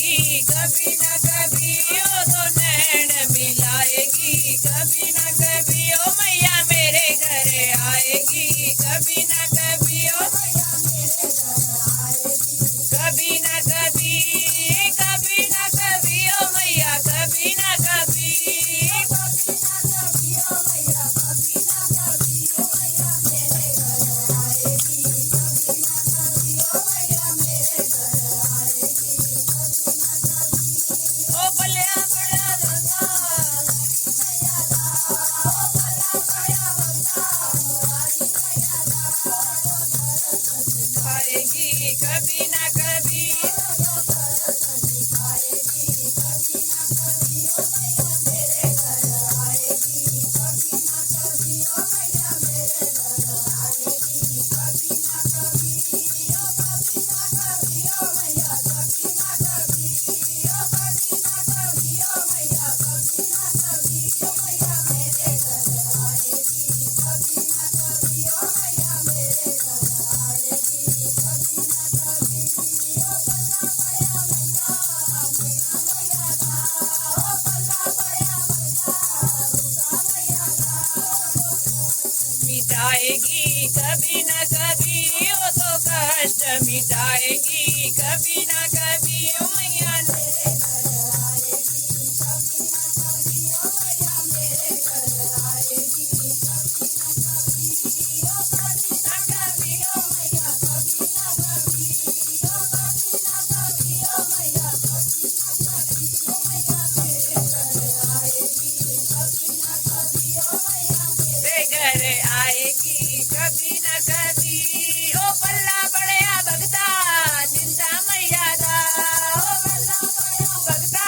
आएगी कभी न कभी, ओ तो नैन मिलाएगी कभी न कभी, ओ मैया मेरे घर आएगी कभी न कभी, ओ मैया मेरे घर आएगी कभी न कभी, कभी न कभी, ओ मैया कभी न कभी, कभी न कभी, ओ मैया कभी न कभी, ओ मैया मेरे घर आएगी कभी न कभी, ओ मैया मेरे घर आएगी कभी न कभी, ओ बलिया बड़ा रंगा मैया दा, ओ बला बड़ा बंदा हमारी मैया दा, खाएगी कभी न कभी, खाएगी कभी न कभी, ओ मैया मेरे घर आएगी कभी न कभी, ओ मैया मेरे घर आएगी कभी न कभी, ओ कभी न कभी, ओ मैया कभी न कभी, ओ कभी न कभी, ओ मैया कभी न कभी, ओ मैया मेरे घर आएगी कभी न कभी, ओ मैया मेरे घर आएगी कभी न कभी, ओ बल्ला बड़ा बंदा मैया दा, ओ बल्ला बड़ा बंदा मैया दा, मिटाएगी कभी न कभी, ओ तो कष्ट मिटाएगी कभी न कभी, ओ मैया मेरे घर आएगी कभी न कभी, ओ मैया मेरे घर आएगी कभी न कभी, ओ कभी न कभी, ओ मैया कभी न कभी, ओ कभी न कभी, ओ मैया कभी न कभी, ओ मैया मेरे घर आएगी कभी न कभी, ओ मैया मेरे घर आएगी कभी न कभी, ओ बल्ला बड़या भगता चिंता मैया दा, ओ बल्ला बड़या भगता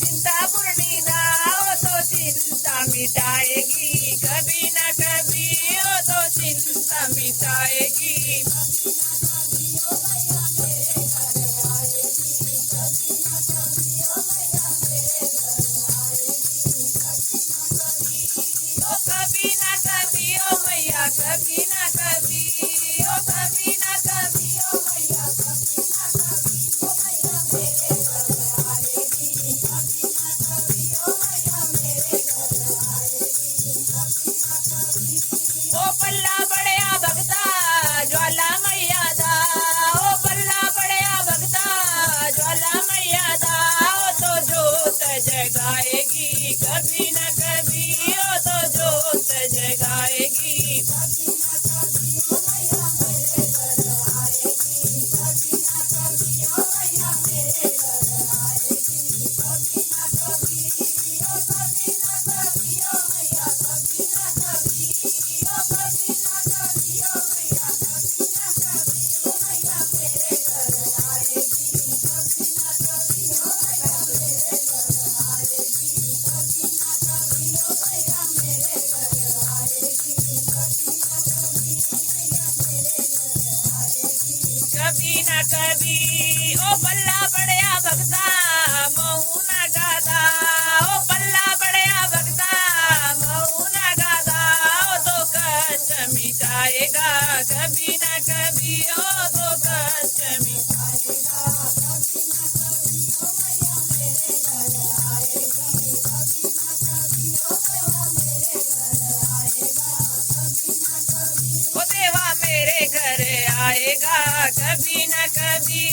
चिंता पूर्णी दा, ओ तो चिंता मिटाएगी कभी न कभी, ओ तो चिंता मिटाएगी कभी न कभी, ओ मैया मेरे घर आएगी कभी न कभी, ओ मैया मेरे घर आएगी कभी न कभी, ओ कभी न कभी, ओ मैया कभी न कभी, ओ कभी न कभी, ओ मैया कभी न कभी, ओ मैया मेरे घर आएगी कभी न कभी, ओ मैया मेरे घर आएगी कभी न कभी, ओ पल्ला बड़या भगता ज्वाला मैया दा, ओ पल्ला बड़या भगता ज्वाला मैया दा, ओ तो जोत जगाएगी कभी न कभी, ओ तो जोत जगाएगी कभी न कभी, ओ मैया मेरे घर आएगी कभी न कभी, ओ मैया मेरे घर आएगी कभी न कभी, ओ कभी न कभी, ओ मैया कभी न कभी, ओ कभी न कभी, ओ मैया कभी न कभी, ओ मैया मेरे घर आएगी कभी न कभी, ओ मैया मेरे घर आएगी कभी न कभी, ओ मैया मेरे घर आएगी कभी न कभी, मैया मेरे घर आएगी कभी न कभी, ओ बल्ला बड़या भगता महू न गादा, ओ बल्ला बड़या भगता महू न गादा, ओ तो कष्ट मिटाएगा कभी न कभी, ओ तो कष्ट मिटाएगा कभी न कभी, ओ मैया मेरे घर आएगी कभी न कभी, ओ मैया मेरे घर आएगा कभी न कभी, ओ देवा मेरे घर आएगा कभी न कभी।